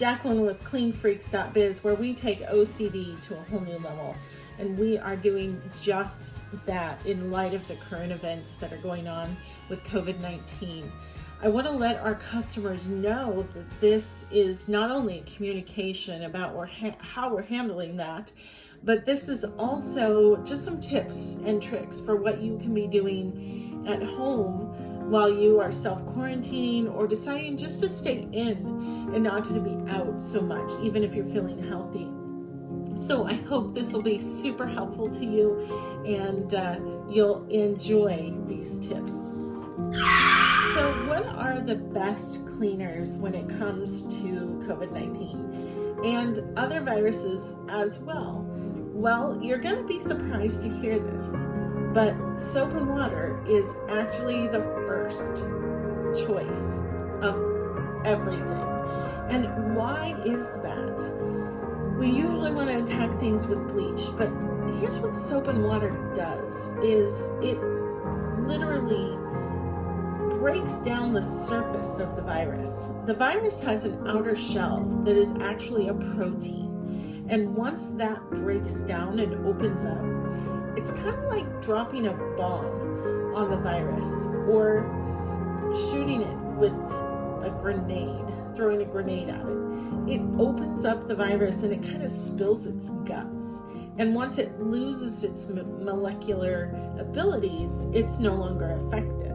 Declan with CleanFreaks.Biz, where we take OCD to a whole new level. And we are doing just that in light of the current events that are going on with COVID-19. I want to let our customers know that this is not only communication about how we're handling that, but this is also just some tips and tricks for what you can be doing at home while you are self-quarantining or deciding just to stay in and not to be out so much, even if you're feeling healthy. So I hope this will be super helpful to you and you'll enjoy these tips. So what are the best cleaners when it comes to COVID-19 and other viruses as well? Well, you're going to be surprised to hear this, but soap and water is actually the first choice of everything. And why is that? We usually want to attack things with bleach, but here's what soap and water does, is it literally breaks down the surface of the virus. The virus has an outer shell that is actually a protein. And once that breaks down and opens up, it's kind of like dropping a bomb on the virus or shooting it with a grenade, throwing a grenade at it. It opens up the virus and it kind of spills its guts. And once it loses its molecular abilities, it's no longer effective.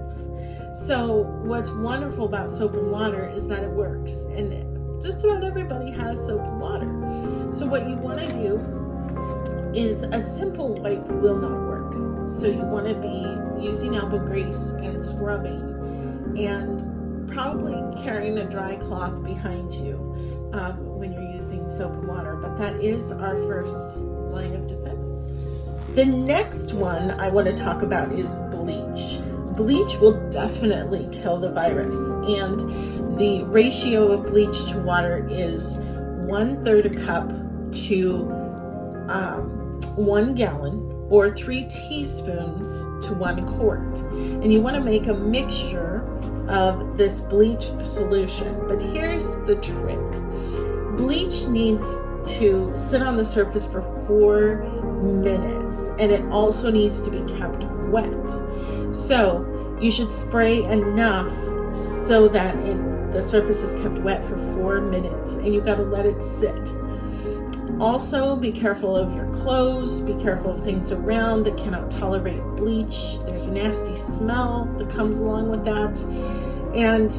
So what's wonderful about soap and water is that it works. And just about everybody has soap and water. So what you want to do is a simple wipe will not work. So you want to be using elbow grease and scrubbing and probably carrying a dry cloth behind you when you're using soap and water. But that is our first line of defense. The next one I want to talk about is bleach. Bleach will definitely kill the virus, and the ratio of bleach to water is 1/3 a cup to 1 gallon, or 3 teaspoons to 1 quart. And you want to make a mixture of this bleach solution. But here's the trick. Bleach needs to sit on the surface for 4 minutes, and it also needs to be kept wet. So you should spray enough so that the surface is kept wet for 4 minutes, and you got to let it sit. Also, be careful of your clothes, be careful of things around that cannot tolerate bleach. There's a nasty smell that comes along with that, and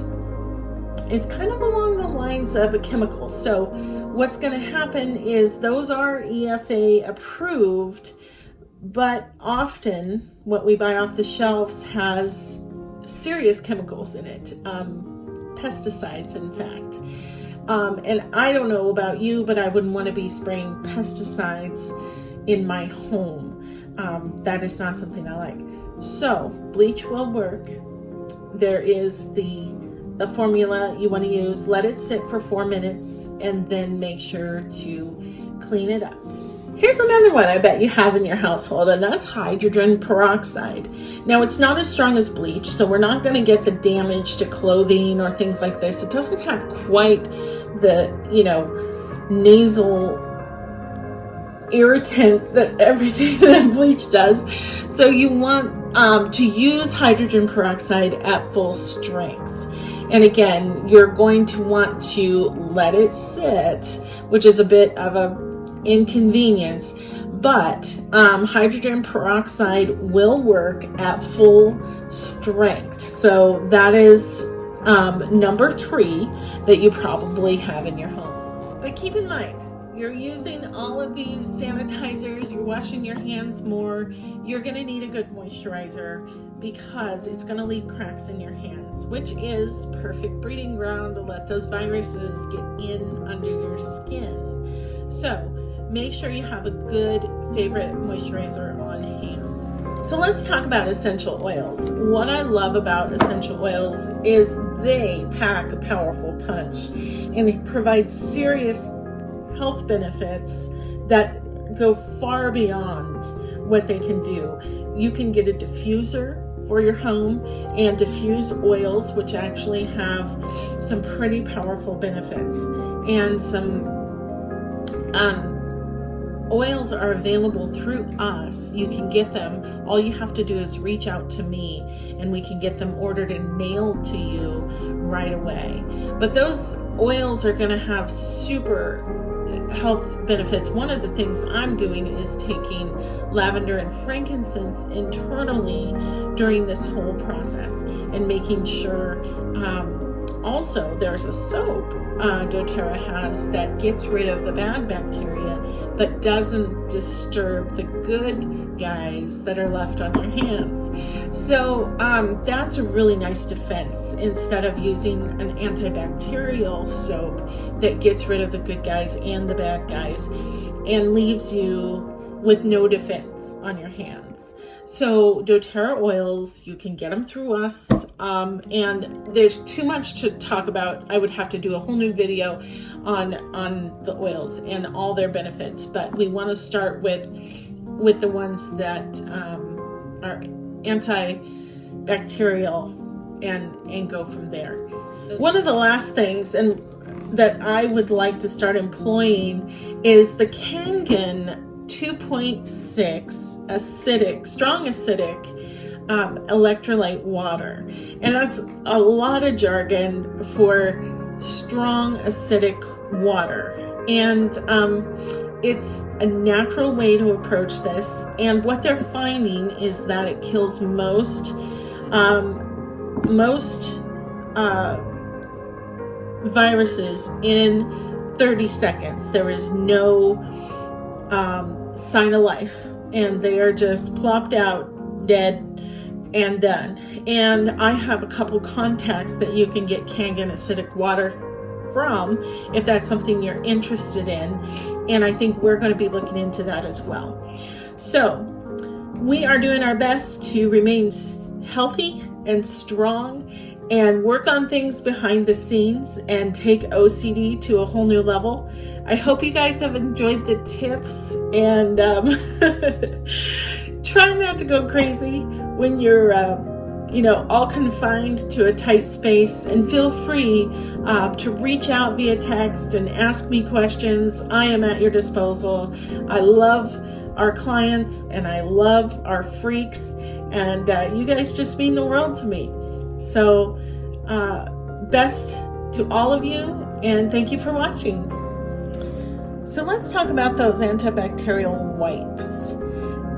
it's kind of along the lines of a chemical. So what's going to happen is those are EFA approved, but often what we buy off the shelves has serious chemicals in it, pesticides in fact. And I don't know about you, but I wouldn't want to be spraying pesticides in my home. That is not something I like. So bleach will work. There is the formula you want to use. Let it sit for 4 minutes and then make sure to clean it up. Here's another one I bet you have in your household, and that's hydrogen peroxide. Now, it's not as strong as bleach, so we're not going to get the damage to clothing or things like this. It doesn't have quite the, nasal irritant that everything that bleach does. So you want to use hydrogen peroxide at full strength. And again, you're going to want to let it sit, which is a bit of a inconvenience, but hydrogen peroxide will work at full strength. So that is number 3 that you probably have in your home. But keep in mind, you're using all of these sanitizers, you're washing your hands more, you're going to need a good moisturizer because it's going to leave cracks in your hands, which is perfect breeding ground to let those viruses get in under your skin. So make sure you have a good favorite moisturizer on hand. So let's talk about essential oils. What I love about essential oils is they pack a powerful punch and provide serious health benefits that go far beyond what they can do. You can get a diffuser for your home and diffuse oils, which actually have some pretty powerful benefits. and some oils are available through us. You can get them. All you have to do is reach out to me and we can get them ordered and mailed to you right away. But those oils are going to have super health benefits. One of the things I'm doing is taking lavender and frankincense internally during this whole process and making sure also there's a soap doTERRA has that gets rid of the bad bacteria but doesn't disturb the good guys that are left on your hands. So that's a really nice defense instead of using an antibacterial soap that gets rid of the good guys and the bad guys and leaves you with no defense on your hands. So doTERRA oils, you can get them through us, and there's too much to talk about. I would have to do a whole new video on the oils and all their benefits, but we want to start with the ones that are antibacterial and go from there. One of the last things that I would like to start employing is the Kangen 2.6 acidic, strong acidic electrolyte water. And that's a lot of jargon for strong acidic water. And it's a natural way to approach this. And what they're finding is that it kills most viruses in 30 seconds. There is no sign of life, and they are just plopped out dead and done. And I have a couple contacts that you can get Kangen acidic water from if that's something you're interested in, and I think we're going to be looking into that as well. So we are doing our best to remain healthy and strong and work on things behind the scenes and take OCD to a whole new level. I hope you guys have enjoyed the tips, and try not to go crazy when you're all confined to a tight space, and feel free to reach out via text and ask me questions. I am at your disposal. I love our clients and I love our freaks, and you guys just mean the world to me. So best to all of you, and thank you for watching. So let's talk about those antibacterial wipes.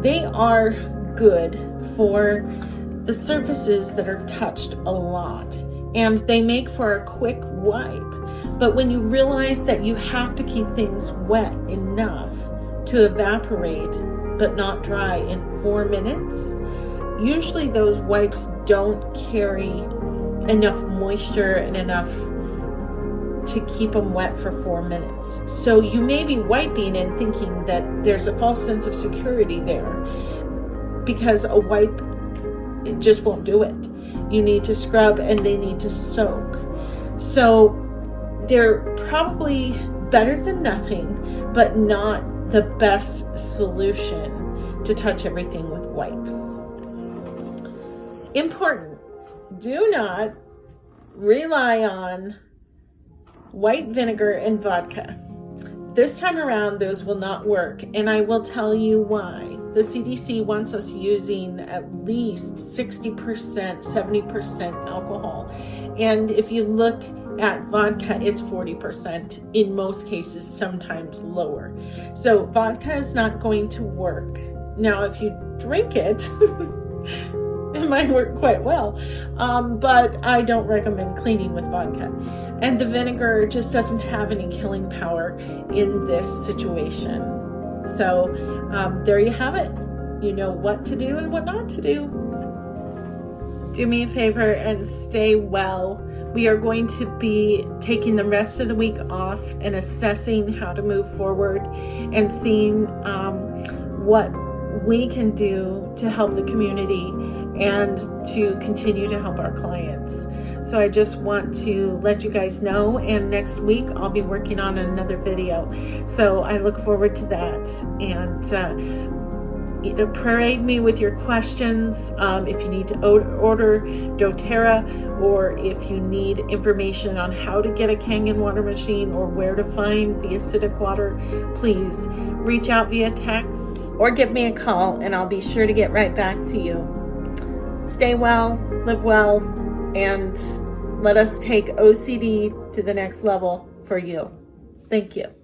They are good for the surfaces that are touched a lot, and they make for a quick wipe. But when you realize that you have to keep things wet enough to evaporate but not dry in 4 minutes, usually those wipes don't carry enough moisture and enough to keep them wet for 4 minutes. So you may be wiping and thinking that there's a false sense of security there, because a wipe, it just won't do it. You need to scrub and they need to soak. So they're probably better than nothing, but not the best solution to touch everything with wipes. Important, do not rely on white vinegar and vodka. This time around, those will not work, and I will tell you why. The CDC wants us using at least 60%, 70% alcohol. And if you look at vodka, it's 40%, in most cases, sometimes lower. So vodka is not going to work. Now, if you drink it, it might work quite well, but I don't recommend cleaning with vodka. And the vinegar just doesn't have any killing power in this situation. So there you have it. You know what to do and what not to do. Do me a favor and stay well. We are going to be taking the rest of the week off and assessing how to move forward and seeing what we can do to help the community and to continue to help our clients. So I just want to let you guys know, and next week I'll be working on another video. So I look forward to that, and parade me with your questions. If you need to order doTERRA, or if you need information on how to get a Kangen water machine or where to find the acidic water, please reach out via text or give me a call, and I'll be sure to get right back to you. Stay well, live well, and let us take OCD to the next level for you. Thank you.